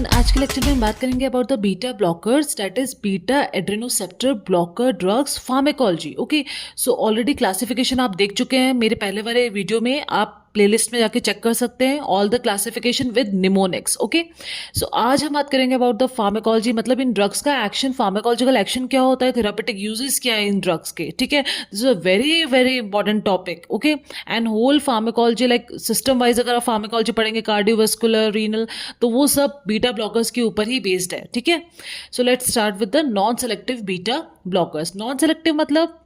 आज के लेक्चर में हम बात करेंगे about the beta blockers, that is beta adrenoceptor blocker drugs pharmacology. Okay, so already classification आप देख चुके हैं मेरे पहले वाले वीडियो में, आप प्लेलिस्ट में जाके चेक कर सकते हैं all the classification with mnemonics. Okay, so आज हम बात करेंगे अबाउट द फार्मेकोलॉजी, मतलब इन ड्रग्स का एक्शन, फार्मेकोलॉजिकल एक्शन क्या होता है, थेरापेटिक यूजेस क्या है इन ड्रग्स के। ठीक है, this is a very very important topic. Okay, and whole pharmacology like system wise अगर आप फार्मेकोलॉजी पढ़ेंगे, कार्डियोवास्कुलर, रीनल, तो वो सब बीटा ब्लॉकर्स के ऊपर ही बेस्ड है। ठीक है, so let's start with the non selective beta blockers. Non selective मतलब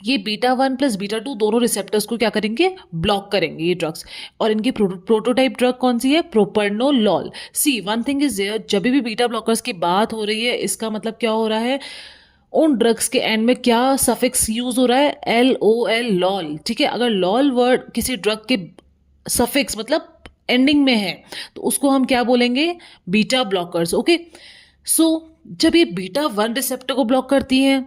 ये बीटा 1 प्लस बीटा 2 दोनों रिसेप्टर्स को क्या करेंगे, ब्लॉक करेंगे ये ड्रग्स। और इनकी प्रोटोटाइप ड्रग कौन सी है, प्रोपर्नोलॉल। सी वन थिंग इज देयर, जब भी बीटा ब्लॉकर्स की बात हो रही है, इसका मतलब क्या हो रहा है, उन ड्रग्स के एंड में क्या सफिक्स यूज हो रहा है, LOL, लॉल। ठीक है, अगर लॉल वर्ड किसी ड्रग के सफिक्स मतलब एंडिंग में है तो उसको हम क्या बोलेंगे, बीटा ब्लॉकर्स। ओके, सो जब ये बीटा 1 रिसेप्टर को ब्लॉक करती हैं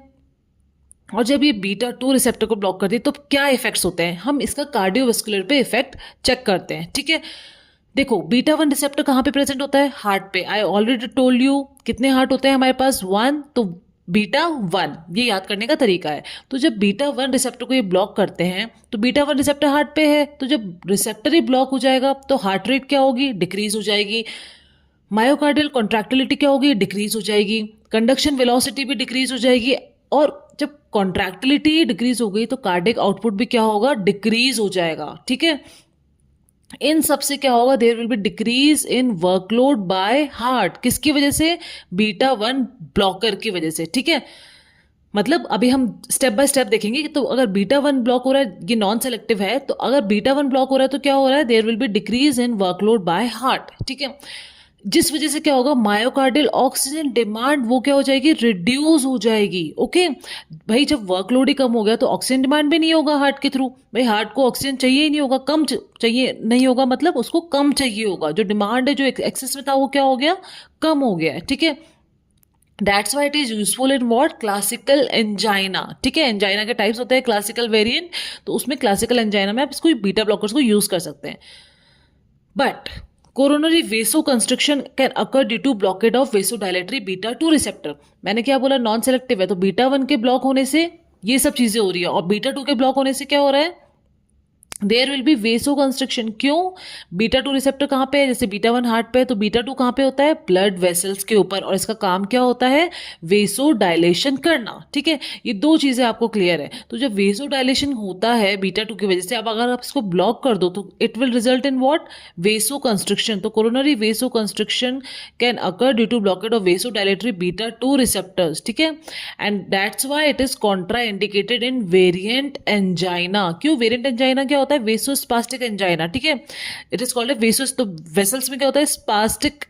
और जब ये बीटा 2 रिसेप्टर को ब्लॉक करती है तो क्या इफेक्ट्स होते हैं, हम इसका कार्डियोवास्कुलर पे इफेक्ट चेक करते हैं। ठीक है, देखो बीटा 1 रिसेप्टर कहाँ पे प्रेजेंट होता है, हार्ट पे। आई ऑलरेडी टोल्ड यू कितने हार्ट होते हैं हमारे पास, 1, तो बीटा 1 ये याद करने का तरीका है। तो जब बीटा 1 रिसेप्टर को ये ब्लॉक करते हैं तो बीटा 1 रिसेप्टर हार्ट पे है, तो जब रिसेप्टर ही ब्लॉक हो जाएगा तो हार्ट रेट क्या होगी, डिक्रीज हो जाएगी। मायोकार्डियल कॉन्ट्रैक्टिलिटी क्या होगी, डिक्रीज हो जाएगी। कंडक्शन वेलोसिटी भी डिक्रीज हो जाएगी। और जब कॉन्ट्रैक्टिलिटी डिक्रीज हो गई तो कार्डिक आउटपुट भी क्या होगा, डिक्रीज हो जाएगा। ठीक है, इन सब से क्या होगा, there will be decrease in workload by heart. किसकी वजह से, बीटा 1 ब्लॉकर की वजह से। ठीक है, मतलब अभी हम स्टेप बाय स्टेप देखेंगे कि तो अगर बीटा 1 ब्लॉक हो रहा है, ये नॉन सेलेक्टिव है, तो अगर बीटा 1 ब्लॉक हो रहा है तो क्या हो रहा है, there will be decrease in workload by heart. ठीक है, जिस वजह से क्या होगा, मायोकार्डियल ऑक्सीजन डिमांड वो क्या हो जाएगी, रिड्यूस हो जाएगी। ओके, भाई जब वर्कलोड ही कम हो गया तो ऑक्सीजन डिमांड भी नहीं होगा हार्ट के थ्रू। भाई हार्ट को ऑक्सीजन चाहिए ही नहीं होगा, कम चाहिए नहीं होगा, मतलब उसको कम चाहिए होगा। जो डिमांड है, जो एक्सेस में था, वो क्या हो गया, कम हो गया है। ठीक है, that's why it is useful in what, classical angina. ठीक है, एंजाइना के टाइप्स होते हैं, क्लासिकल वेरिएंट, तो उसमें क्लासिकल एंजाइना में आप इसको बीटा ब्लॉकर्स को यूज कर सकते हैं। But coronary vasoconstriction can occur due to blockade of vasodilatory beta 2 receptor. मैंने क्या बोला, नॉन सेलेक्टिव है, तो बीटा 1 के ब्लॉक होने से ये सब चीजें हो रही है, और बीटा 2 के ब्लॉक होने से क्या हो रहा है, there will be vasoconstriction. क्यों, बीटा 2 रिसेप्टर कहाँ पे है, जैसे बीटा 1 हार्ट पे है, तो बीटा 2 कहाँ पे होता है, ब्लड वेसल्स के ऊपर, और इसका काम क्या होता है, वेसो डायलेशन करना। ठीक है, ये दो चीजें आपको क्लियर है। तो जब वेसो डायलेशन होता है बीटा 2 की वजह से, अब अगर आप इसको ब्लॉक कर दो तो it will result in what, vasoconstriction. तो coronary vasoconstriction can occur due to blockade of vasodilatory beta 2 receptors. ठीक है, and that's why it is contraindicated in variant angina. क्यों, variant angina क्या होता है, वेसोस्पास्टिक angina. ठीक है, it is called वेसोस, तो वेसल्स में क्या होता है, स्पास्टिक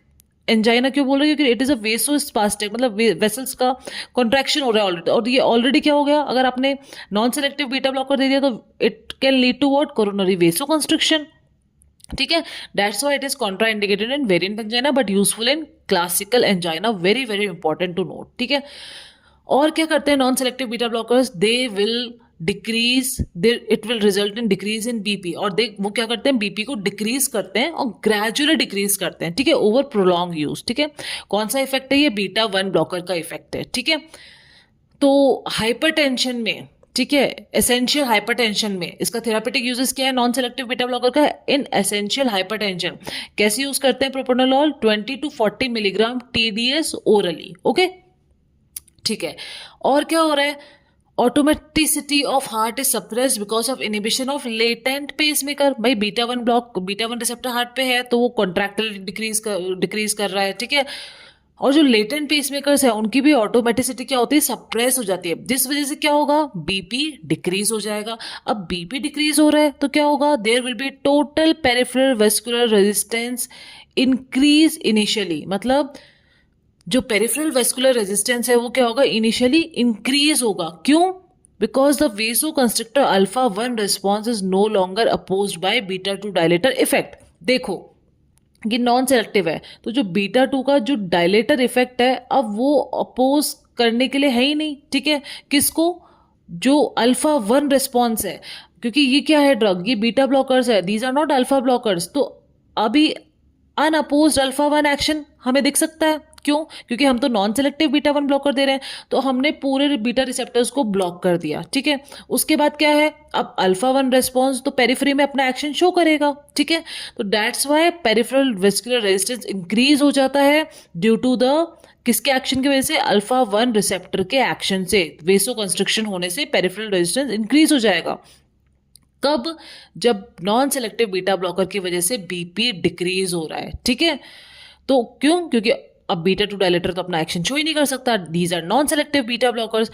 एंजाइना क्यों बोल रहे हैं, क्योंकि इट इज अ वेसोस्पास्टिक, मतलब वेसल्स का कॉन्ट्रैक्शन हो रहा है ऑलरेडी, और ये ऑलरेडी क्या हो गया, अगर आपने नॉन सेलेक्टिव बीटा ब्लॉकर दे दिया तो it can lead to what, coronary vasoconstriction. ठीक है, that's why it is contraindicated in variant angina but useful in classical angina. Very very important to note. ठीक है, और क्या करते हैं non selective beta blockers, they will decrease, it will result in decrease in BP, और वो क्या करते हैं, बीपी को डिक्रीज करते हैं और ग्रेजुअली डिक्रीज करते हैं। ठीक है, ओवर प्रोलॉन्ग यूज। ठीक है, कौन सा इफेक्ट है, ये बीटा 1 ब्लॉकर का इफेक्ट है। ठीक है, तो हाइपरटेंशन में, ठीक है, एसेंशियल हाइपरटेंशन में इसका थेरापेटिक यूजेस क्या है, नॉन सेलेक्टिव बीटा ब्लॉकर का, इन एसेंशियल हाइपरटेंशन कैसे यूज करते हैं, propranolol 20 to 40 milligram TDS orally. Okay, ठीक है, और क्या हो रहा है, automaticity of heart is suppressed because of inhibition of latent pacemaker. भाई beta 1 block, beta 1 receptor heart पे है तो वो कॉन्ट्रैक्टिलिटी डिक्रीज कर रहा है। ठीक है, और जो लेटेंट पेसमेकर्स है उनकी भी ऑटोमेटिसिटी क्या होती है, सप्रेस हो जाती है, जिस वजह से क्या होगा, बीपी डिक्रीज हो जाएगा। अब बीपी डिक्रीज हो रहा है तो क्या होगा, there will be total peripheral vascular resistance increase initially, मतलब जो पेरिफेरल वेस्कुलर रेजिस्टेंस है वो क्या होगा, इनिशियली इंक्रीज होगा। क्यों, because the vasoconstrictor alpha 1 response is no longer opposed by beta 2 dilator effect. देखो ये नॉन सेलेक्टिव है, तो जो बीटा 2 का जो डायलेटर इफेक्ट है अब वो अपोज करने के लिए है ही नहीं। ठीक है, किसको, जो अल्फा 1 रिस्पॉन्स है, क्योंकि ये क्या है ड्रग, ये बीटा ब्लॉकर्स है, these are not alpha blockers. तो अभी अनअपोज्ड अल्फा 1 एक्शन हमें दिख सकता है। क्यों? क्योंकि हम तो नॉन सेलेक्टिव बीटा 1 ब्लॉकर दे रहे हैं, तो हमने पूरे बीटा रिसेप्टर्स को ब्लॉक कर दिया। ठीक है, उसके बाद क्या है, अब अल्फा 1 रेस्पॉन्स तो पेरिफेरी में अपना एक्शन शो करेगा। ठीक है, तो that's why peripheral vascular resistance increase हो जाता है ड्यू टू द किसके एक्शन की वजह से, अल्फा 1 रिसेप्टर के एक्शन से, वेसो कंस्ट्रिक्शन होने से पेरिफेरल रेजिस्टेंस इंक्रीज हो जाएगा। कब? जब नॉन सेलेक्टिव बीटा ब्लॉकर की वजह से बीपी डिक्रीज हो रहा है। ठीक है, तो क्यों? क्योंकि अब बीटा 2 डायलेटर तो अपना एक्शन शो ही नहीं कर सकता, these are non selective beta blockers.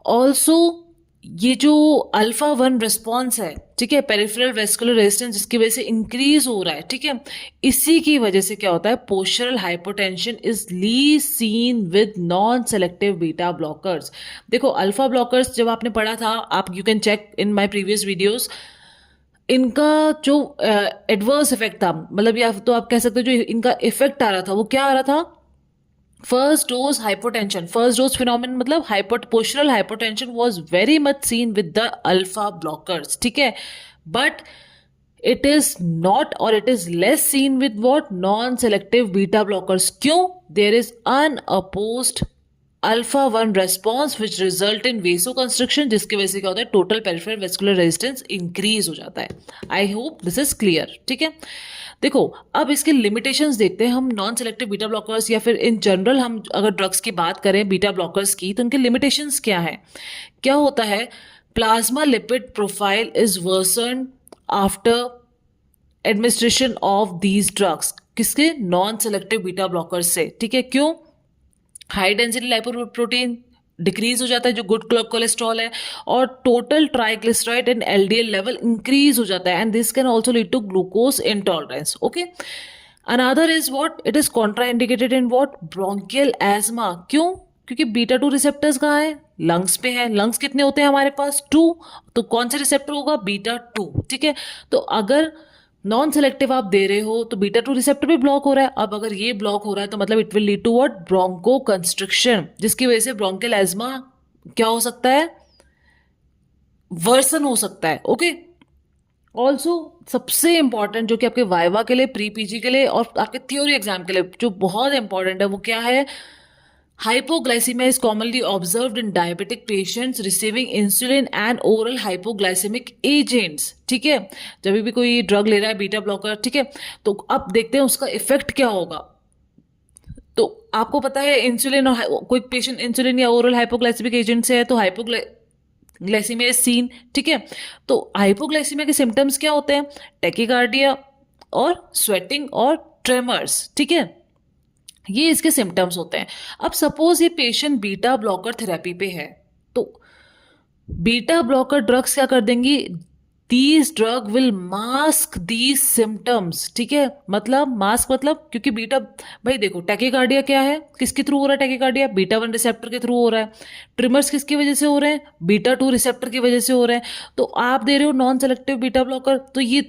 Also ये जो अल्फा 1 रिस्पॉन्स है, ठीक है, पेरिफेरल वेस्कुलर रेजिस्टेंस जिसकी वजह से इंक्रीज हो रहा है, ठीक है, इसी की वजह से क्या होता है, postural hypotension is least seen with non selective beta blockers. देखो अल्फा ब्लॉकर्स जब आपने पढ़ा था, आप you can check in my previous videos, इनका जो एडवर्स इफेक्ट था, मतलब या तो आप कह सकते हो जो इनका इफेक्ट आ रहा था वो क्या आ रहा था, first dose hypotension, first dose phenomenon मतलब postural hypotension was very much seen with the alpha blockers. ठीक है, बट इट इज नॉट और it is less seen with what, non selective beta blockers. क्यों? There is unopposed alpha 1 response which result in vasoconstriction, जिसकी वजह से क्या होता है, total peripheral vascular resistance increase हो जाता है। I hope this is clear. ठीक है, देखो अब इसके लिमिटेशंस देखते हैं हम नॉन सेलेक्टिव बीटा ब्लॉकर्स, या फिर इन जनरल हम अगर ड्रग्स की बात करें बीटा ब्लॉकर्स की, तो उनके लिमिटेशंस क्या है, क्या होता है, plasma lipid profile is worsen after administration of these drugs, किसके, नॉन सेलेक्टिव बीटा ब्लॉकर्स से। ठीक है, क्यों? हाई डेंसिटी लाइपोप्रोटीन डिक्रीज हो जाता है जो गुड कोलेस्ट्रॉल है, और total triglyceride and LDL level increase हो जाता है, and this can also lead to glucose intolerance. Okay, another is what, it is contraindicated in what, bronchial asthma. क्यों? क्योंकि बीटा 2 रिसेप्टर्स कहाँ है, लंग्स पे है। लंग्स कितने होते हैं हमारे पास, 2, तो कौन से रिसेप्टर होगा, बीटा 2। ठीक है, तो अगर नॉन सेलेक्टिव आप दे रहे हो तो बीटा 2 रिसेप्टर भी ब्लॉक हो रहा है। अब अगर ये ब्लॉक हो रहा है तो मतलब it will lead to what, bronchoconstriction, जिसकी वजह से ब्रोंकियल एजमा क्या हो सकता है, वर्सन हो सकता है। ओके, ऑल्सो सबसे इंपॉर्टेंट जो कि आपके वाइवा के लिए, प्री पीजी के लिए और आपके थ्योरी एग्जाम के लिए जो बहुत इंपॉर्टेंट है, वो क्या है, hypoglycemia is commonly observed in diabetic patients receiving insulin and oral hypoglycemic agents। ठीक है, जब भी कोई ड्रग ले रहा है बीटा ब्लॉकर, ठीक है, तो अब देखते हैं उसका इफेक्ट क्या होगा। तो आपको पता है इंसुलिन और कोई पेशेंट इंसुलिन या ओरल हाइपोग्लाइसेमिक एजेंट से है तो हाइपोग्लाइसीमिया इज सीन। ठीक है, तो हाइपोग्लाइसीमिया के सिम्टम्स क्या होते हैं, टेकिकार्डिया और स्वेटिंग और ट्रेमर्स। ठीक है, ये इसके सिम्टम्स होते हैं। अब सपोज ये पेशेंट बीटा ब्लॉकर थेरेपी पे है, तो बीटा ब्लॉकर ड्रग्स क्या कर देंगी, these drug will mask these symptoms. ठीक है, मतलब मास्क मतलब, क्योंकि बीटा, भाई देखो टैकीकार्डिया क्या है, किसके थ्रू हो रहा है टैकीकार्डिया, बीटा 1 रिसेप्टर के थ्रू हो रहा है। ट्रिमर्स किसकी वजह से हो रहे हैं, बीटा 2 रिसेप्टर की वजह से हो रहे हैं। तो आप दे रहे हो नॉन सेलेक्टिव बीटा ब्लॉकर, तो ये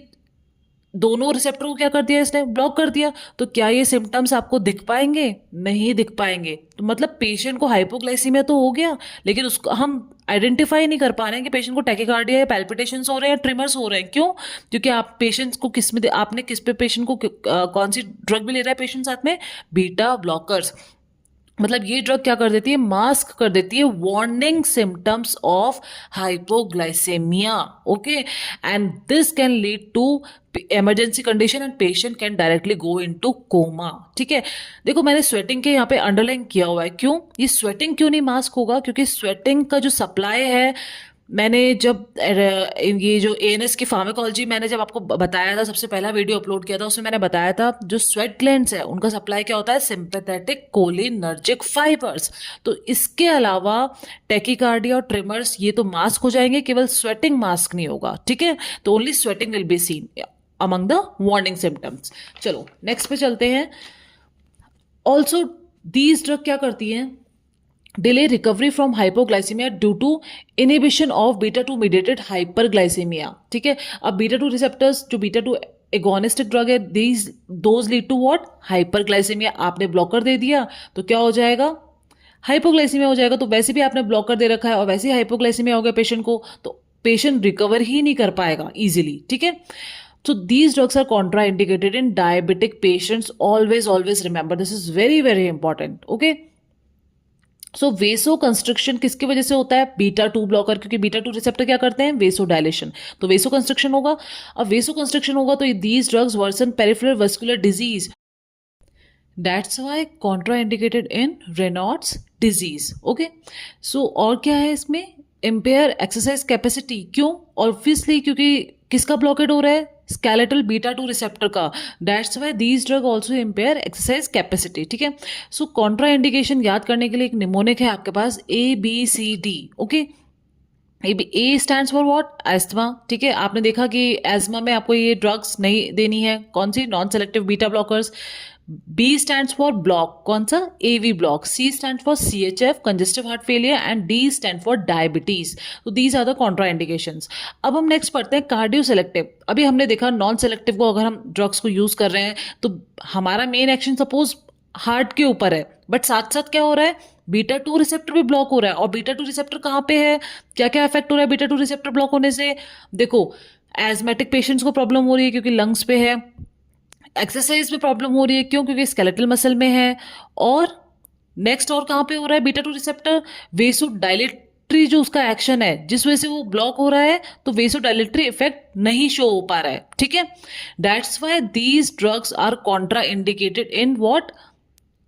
दोनों रिसेप्टर को क्या कर दिया इसने, ब्लॉक कर दिया। तो क्या ये सिम्टम्स आपको दिख पाएंगे, नहीं दिख पाएंगे। तो मतलब पेशेंट को हाइपोग्लाइसीमिया तो हो गया, लेकिन उसको हम आइडेंटिफाई नहीं कर पा रहे हैं कि पेशेंट को टैकीकार्डिया या पैल्पिटेशंस हो रहे हैं, ट्रिमर्स हो रहे हैं। क्यों? क्योंकि आप पेशेंट्स को किस में, आपने किस पे पेशेंट को कौन सी ड्रग भी ले रहा है पेशेंट साथ में, बीटा ब्लॉकर्स। मतलब ये ड्रग क्या कर देती है, मास्क कर देती है warning symptoms of hypoglycaemia. Okay, and this can lead to emergency condition and patient can directly go into coma. ठीक है, देखो मैंने स्वेटिंग के यहाँ पे अंडरलाइन किया हुआ है। क्यों ये स्वेटिंग क्यों नहीं मास्क होगा, क्योंकि स्वेटिंग का जो सप्लाई है, मैंने जब ये जो एएनएस की फार्माकोलॉजी मैंने जब आपको बताया था, सबसे पहला वीडियो अपलोड किया था, उसमें मैंने बताया था जो स्वेट ग्लैंड्स है उनका सप्लाई क्या होता है, सिंपैथेटिक कोलिनर्जिक फाइबर्स। तो इसके अलावा टैकीकार्डिया और ट्रिमर्स ये तो मास्क हो जाएंगे, केवल स्वेटिंग मास्क नहीं होगा। ठीक है, तो only sweating will be seen among the warning symptoms. चलो नेक्स्ट पे चलते हैं। ऑल्सो दीज ड्रग क्या करती हैं, delay recovery from hypoglycemia due to inhibition of beta 2 mediated hyperglycemia। ठीक है, अब beta 2 रिसेप्टर्स जो beta 2 एगोनिस्टिक ड्रग है, those lead to what, hyperglycaemia. आपने ब्लॉकर दे दिया तो क्या हो जाएगा, हाइपोग्लाइसीमिया हो जाएगा। तो वैसे भी आपने ब्लॉकर दे रखा है और वैसे ही हाइपोग्लाइसीमिया हो गया पेशेंट को, तो पेशेंट रिकवर ही नहीं कर पाएगा इजीली। ठीक है, So these drugs are contraindicated in diabetic patients. Always remember, this is very important. Okay. So vasoconstriction किसकी वजह से होता है? बीटा 2 ब्लॉकर, क्योंकि बीटा 2 रिसेप्टर क्या करते हैं? Vasodilation. तो वेसो कंस्ट्रक्शन होगा। अब वेसो कंस्ट्रक्शन होगा तो these drugs worsen peripheral vascular disease, that's why contraindicated in Raynaud's disease. Okay, so और क्या है इसमें? Impair exercise capacity. क्यों? ऑब्वियसली क्योंकि किसका ब्लॉकेड हो रहा है? स्केलेटल बीटा 2 रिसेप्टर का। That's why these drug also empire exercise capacity. ठीक है, सो कॉन्ट्रा इंडिकेशन याद करने के लिए एक निमोनिक है आपके पास, ABCD। Okay, A stand for what? Asthma. ठीक है, आपने देखा कि एस्थमा में आपको ये ड्रग्स नहीं देनी है, कौन सी? Non selective beta blockers. B stand for block, कौन सा? AV block. C stand for CHF, congestive heart failure, and D stand for diabetes. तो these are the contraindications. अब हम नेक्स्ट पढ़ते हैं कार्डियो सेलेक्टिव। अभी हमने देखा नॉन सेलेक्टिव को अगर हम ड्रग्स को यूज कर रहे हैं तो हमारा मेन एक्शन सपोज हार्ट के ऊपर है, बट साथ साथ क्या हो रहा है? बीटा 2 रिसेप्टर भी ब्लॉक हो रहा है। और बीटा 2 रिसेप्टर कहाँ पे है? क्या क्या इफेक्ट हो रहा है बीटा 2 रिसेप्टर ब्लॉक होने से? देखो, एजमेटिक पेशेंट्स को प्रॉब्लम हो रही है क्योंकि लंग्स पे है। एक्सरसाइज में प्रॉब्लम हो रही है, क्यों? क्योंकि स्केलेटल मसल में है। और नेक्स्ट और कहाँ पे हो रहा है बीटा 2 रिसेप्टर? वेसो डायलेटरी जो उसका एक्शन है, जिस वजह से वो ब्लॉक हो रहा है, तो वेसो डायलेटरी इफेक्ट नहीं शो हो पा रहा है। ठीक है, that's why these drugs are contraindicated in what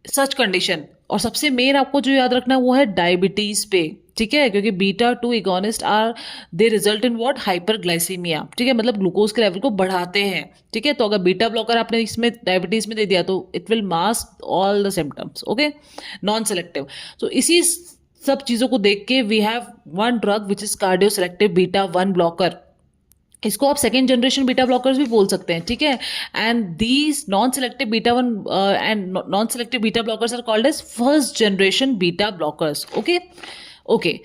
such condition. और सबसे मेन आपको जो याद रखना है वो है डायबिटीज पे। ठीक है, क्योंकि beta 2 agonist are they result in what? Hyperglycaemia. ठीक है, मतलब ग्लूकोज के लेवल को बढ़ाते हैं। ठीक है, तो अगर बीटा ब्लॉकर आपने इसमें डायबिटीज में दे दिया तो it will mask all the symptoms. Okay, non selective. So इसी सब चीजों को देख के we have one drug which is cardio selective beta 1 blocker. इसको आप सेकेंड जनरेशन बीटा ब्लॉकर्स भी बोल सकते हैं। ठीक है, and these non selective beta 1 and non selective beta blockers are called as first generation beta blockers. Okay okay,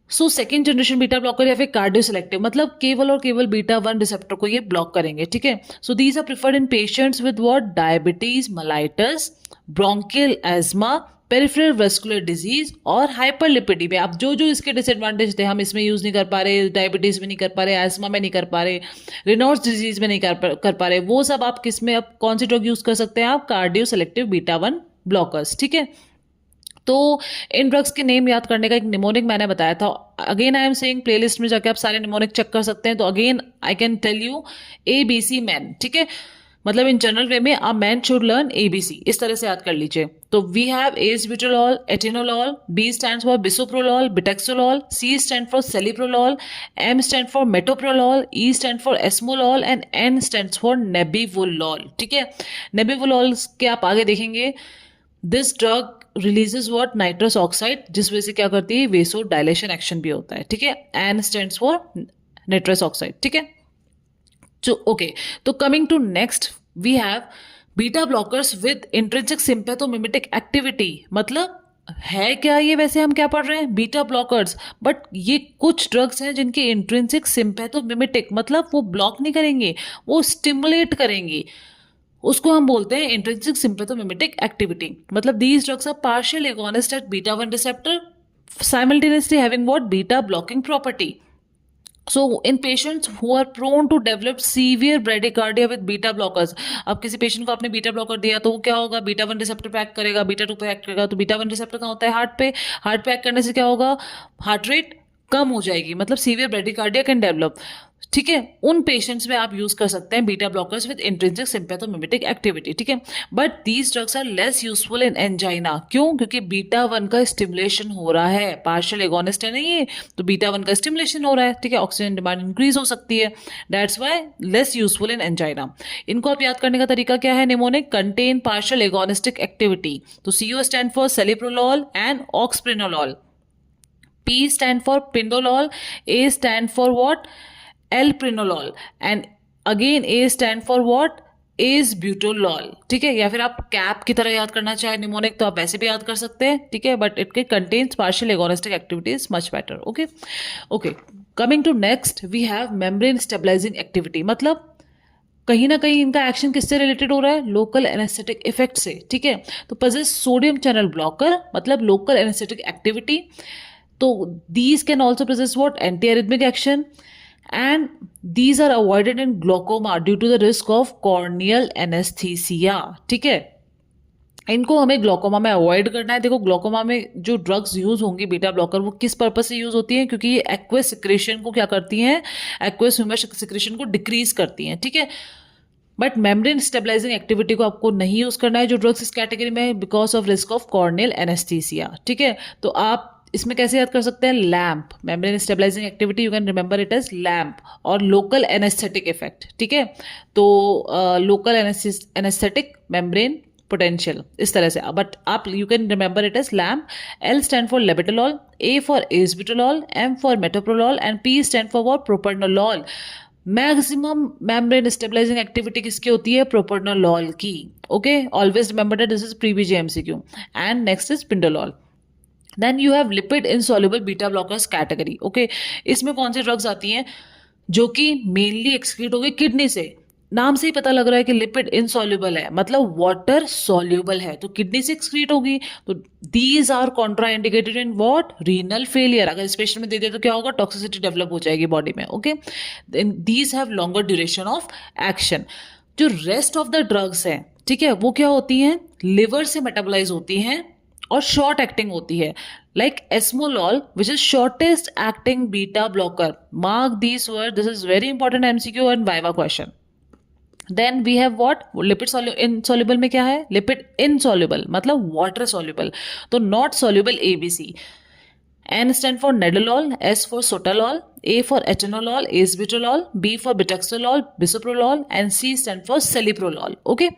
so second generation beta blocker या फिर कार्डियो सेलेक्टिव, मतलब केवल और केवल बीटा 1 रिसेप्टर को ये ब्लॉक करेंगे। ठीक है, so these are preferred in patients with what? Diabetes mellitus, bronchial asthma, peripheral vascular disease और हाइपरलिपिडीमिया। अब जो जो इसके डिसएडवांटेज थे हम इसमें यूज नहीं कर पा रहे, डायबिटीज में नहीं कर पा रहे, एस्मा में नहीं कर पा रहे, रेनॉल्ड्स डिजीज में नहीं कर पा रहे, वो सब आप किस में, अब कौन सी ड्रग यूज कर सकते हैं आप? Cardio selective beta 1 blockers. ठीक है, तो इन ड्रग्स के नेम याद करने का एक निमोनिक मैंने बताया था। Again I am saying, playlist में जाके आप सारे निमोनिक चेक कर सकते हैं। तो again I can tell you ABC man. ठीक है, मतलब इन जनरल वे में a man should learn ABC, इस तरह से याद कर लीजिए। तो we have acebutolol, atenolol, B stand for bisoprolol, betaxolol, C stand for celiprolol, M stand for metoprolol, E stand for esmolol and N stand for nebivolol. ठीक है, nebivolol के आप आगे देखेंगे, this drug releases what? Nitrous oxide, जिस वजह से क्या करती है? वेसो डायलेशन एक्शन भी होता है। ठीक है, N stands for nitrous oxide. ठीक है, ओके, तो coming to next we have beta blockers with intrinsic sympathomimetic activity. मतलब है क्या ये? वैसे हम क्या पढ़ रहे हैं? बीटा ब्लॉकर्स, बट ये कुछ ड्रग्स हैं जिनके इंट्रिंसिक सिम्पैथोमिमेटिक, मतलब वो ब्लॉक नहीं करेंगे, वो स्टिमुलेट करेंगे। उसको हम बोलते हैं इंट्रिंसिक सिम्पैथोमिमेटिक एक्टिविटी। मतलब these drugs are partial agonist at beta 1 receptor simultaneously having what? Beta blocking property. So in patients who are prone to develop severe bradycardia with beta blockers, अब किसी patient को आपने beta blocker दिया तो वो क्या होगा? बीटा 1 रिसेप्टर पे एक्ट करेगा, बीटा 2 पे एक्ट करेगा। तो बीटा 1 रिसेप्टर कहाँ होता है? हार्ट पे। हार्ट पे एक्ट करने से क्या होगा? हार्ट रेट कम हो जाएगी, मतलब सीवियर ब्रेडिकार्डिया कैन डेवलप। ठीक है, उन पेशेंट्स में आप यूज कर सकते हैं beta blockers with intrinsic sympathomimetic activity. ठीक है, but these drugs are less useful in angina. क्यों? क्योंकि बीटा 1 का स्टिमुलेशन हो रहा है, पार्शियल एगोनिस्ट है ना ये, तो बीटा 1 का स्टिमुलेशन हो रहा है। ठीक है, ऑक्सीजन डिमांड इंक्रीज हो सकती है, that's why less useful in angina. इनको आप याद करने का तरीका क्या है? Mnemonic contain partial agonistic activity. तो CO stand for celiprolol and oxprenolol, P stand for pindolol, A stand for what? Alpranolol, and again A stand for what? Acebutolol। ठीक है, या फिर आप कैप की तरह याद करना चाहे निमोनिक तो आप वैसे भी याद कर सकते हैं। ठीक है, but it contains partial agonistic activities much better. Okay okay, coming to next we have membrane stabilising activity. मतलब कहीं ना कहीं इनका एक्शन किससे रिलेटेड हो रहा है? लोकल एनेस्थेटिक इफेक्ट से। ठीक है, तो पजेस सोडियम चैनल ब्लॉकर, मतलब लोकल एनेस्थेटिक एक्टिविटी। तो these can also possess what? Antiarrhythmic action, and these are avoided in glaucoma due to the risk of corneal anesthesia. ठीक है, इनको हमें ग्लोकोमा में अवॉइड करना है. देखो ग्लोकोमा में जो ड्रग्स यूज होंगी बीटा ब्लॉकर वो किस पर्पज से यूज होती हैं, क्योंकि ये एक्वेस सिक्रेशन को क्या करती हैं, एक्वेस ह्यूमर सिक्रेशन को डिक्रीज करती हैं. ठीक है, बट मेम्ब्रेन स्टेबलाइजिंग एक्टिविटी को आपको नहीं यूज करना है जो ड्रग्स इस कैटेगरी में है, because of risk of corneal anaesthesia. ठीक है, तो आप इसमें कैसे याद कर सकते हैं, lamp, membrane stabilising activity, you can remember it as lamp, और लोकल एनेस्थेटिक इफेक्ट. ठीक है, तो लोकल एनेस्थेटिक मेम्ब्रेन पोटेंशियल इस तरह से, बट आप you can remember it as lamp. L stand for labetalol, A for acebutolol, M for metoprolol and P stand for propranolol. Maximum membrane stabilising activity किसकी होती है, प्रोपर्नोलॉल की. Okay, always remember that this is previous MCQ. And next is pindolol. Then you have lipid insoluble beta blockers category. Okay, इसमें कौन सी drugs आती हैं जो कि मेनली एक्सक्रीट होगी किडनी से. नाम से ही पता लग रहा है कि लिपिड इनसॉल्युबल है, मतलब वाटर सॉल्युबल है, तो किडनी से एक्सक्रीट होगी. तो these are contraindicated in what, renal failure. अगर इस पेशेंट में दे दे तो क्या होगा, टॉक्सिसिटी डेवलप हो जाएगी बॉडी में. Okay, these have longer duration of action. जो रेस्ट ऑफ द ड्रग्स हैं, ठीक है, वो क्या होती हैं, लिवर से मेटाबोलाइज होती हैं और शॉर्ट एक्टिंग होती है, like esmolol which is shortest acting beta blocker. Mark these words, this is very important MCQ and viva question. Then we have what, lipid insoluble में क्या है, lipid insoluble मतलब water soluble, तो not soluble ABC. N stand for nadolol, S for sotalol, A for atenolol, asbitalol, B for betaxolol, bisoprolol and C stand for celiprolol. Okay,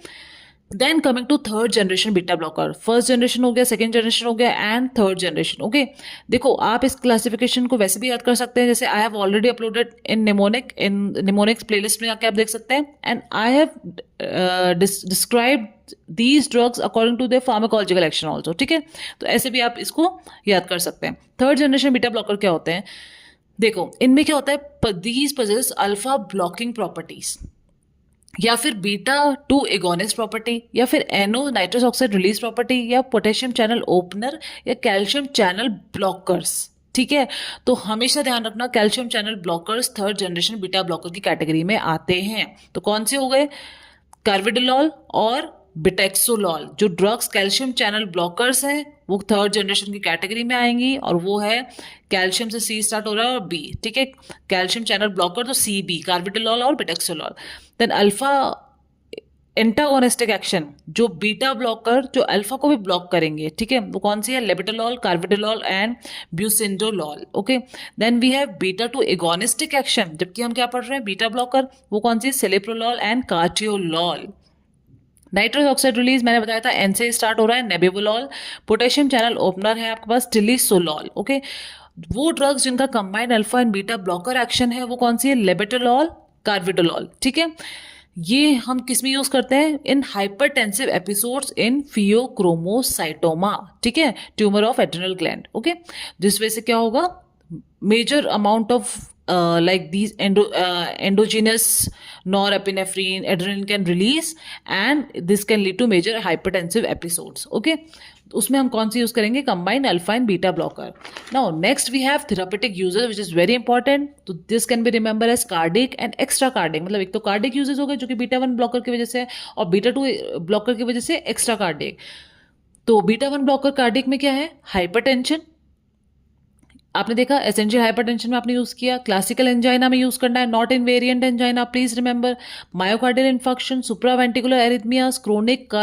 then coming to third generation beta blocker. First generation हो गया, second generation हो गया and third generation. Okay, देखो आप इस classification को वैसे भी याद कर सकते हैं, जैसे I have already uploaded in mnemonics playlist में जाके आप देख सकते हैं. And I have described these drugs according to their pharmacological action also. ठीक है, तो ऐसे भी आप इसको याद कर सकते हैं. थर्ड जनरेशन बीटा ब्लॉकर क्या होते हैं, देखो इनमें क्या होता है, these possess alpha blocking properties, या फिर बीटा 2 एगोनिस्ट प्रॉपर्टी, या फिर एनो नाइट्रस ऑक्साइड रिलीज प्रॉपर्टी, या पोटेशियम चैनल ओपनर, या कैल्शियम चैनल ब्लॉकर्स. ठीक है, तो हमेशा ध्यान रखना calcium channel blockers third generation beta blocker की कैटेगरी में आते हैं. तो कौन से हो गए, कार्विडोलॉल और बिटेक्सोलॉल. जो ड्रग्स कैल्शियम चैनल ब्लॉकर्स हैं वो थर्ड जनरेशन की कैटेगरी में आएंगी, और वो है कैल्शियम से सी स्टार्ट हो रहा है और बी. ठीक है, कैल्शियम चैनल ब्लॉकर तो सी बी, कार्बिटोलॉल और बिटेक्सोलॉल. देन अल्फा एंटागोनिस्टिक एक्शन, जो बीटा ब्लॉकर जो अल्फा को भी ब्लॉक करेंगे. ठीक है, वो कौन सी है, labetalol, carvedilol and bucindolol. Okay, then we have beta 2 agonistic action, जबकि हम क्या पढ़ रहे हैं, बीटा ब्लॉकर, वो कौन सी है, सेलेप्रोलॉल एंड कार्टियोलॉल. नाइट्रस ऑक्साइड रिलीज मैंने बताया था एन से स्टार्ट हो रहा है, नेबिवोलॉल. पोटेशियम चैनल ओपनर है आपके पास, टिलिसोलॉल. ओके, वो ड्रग्स जिनका combined alpha and beta blocker action है वो कौन सी है, लेबेटोलॉल, कार्विडोलॉल. ठीक है, ये हम किस में यूज करते हैं, in hypertensive episodes in pheochromocytoma. ठीक है, tumour of adrenal gland. Okay, जिस वजह से क्या होगा, major amount of like these endogenous norepinephrine, adrenaline can release and this can lead to major hypertensive episodes. Okay, उसमें हम कौन सी यूज करेंगे, combined alpha and beta blocker. Now next we have therapeutic uses which is very important. तो this can be remembered as cardiac and extra cardiac. मतलब एक तो cardiac uses हो गए जो कि बीटा 1 ब्लॉकर की वजह से है, और बीटा 2 ब्लॉकर की वजह से एक्स्ट्रा कार्डियक. तो बीटा 1 ब्लॉकर कार्डियक में क्या है, हाइपरटेंशन. आपने देखा एसेंशियल हाइपरटेंशन में आपने यूज किया, क्लासिकल एंजाइना में यूज करना है, not in variant angina, please remember. Myocardial infection, supraventricular arrhythmias, chronic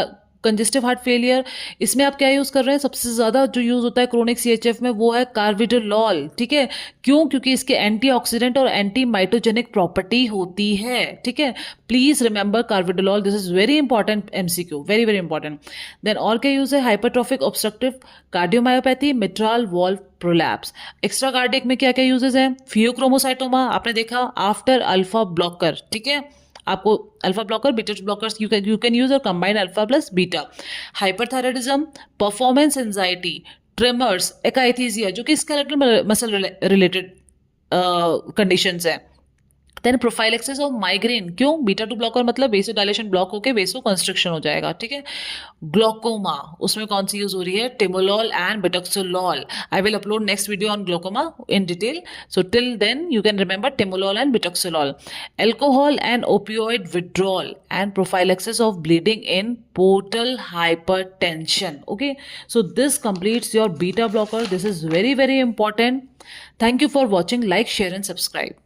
congestive heart failure, इसमें आप क्या यूज कर रहे हैं, सबसे ज्यादा जो यूज होता है क्रोनिक सीएचएफ में वो है कार्विडोलॉल. ठीक है, क्यों, क्योंकि इसके एंटीऑक्सीडेंट और एंटी माइटोजेनिक प्रॉपर्टी होती है. ठीक है, please remember carvedilol, this is very important MCQ, very very important. Then और क्या यूज है, hypertrophic obstructive cardiomyopathy, mitral valve prolapse. Extra cardiac में क्या क्या यूजेस है, फियोक्रोमोसाइटोमा आपने देखा आफ्टर अल्फा ब्लॉकर. ठीक है, आपको alpha blocker beta blockers you can use और combine alpha plus beta. Hyperthyroidism, performance anxiety, tremors, akathisia जो कि स्केलेटल मसल रिलेटेड कंडीशंस है. देन प्रोफाइलेक्सिस ऑफ माइग्रेन, क्यों? बीटा 2 ब्लॉकर मतलब वेसोडाइलेशन ब्लॉक होकर वेसो कंस्ट्रक्शन हो जाएगा, ठीक है। ग्लोकोमा, उसमें कौन सी यूज हो रही है? Timolol and betaxolol. I will upload next video on glaucoma in detail, so till then you can remember timolol and betaxolol. Alcohol and opioid withdrawal and prophylaxis of bleeding in portal hypertension. Okay, so this completes your beta blocker. This is very important. Thank you for watching. Like, share and subscribe.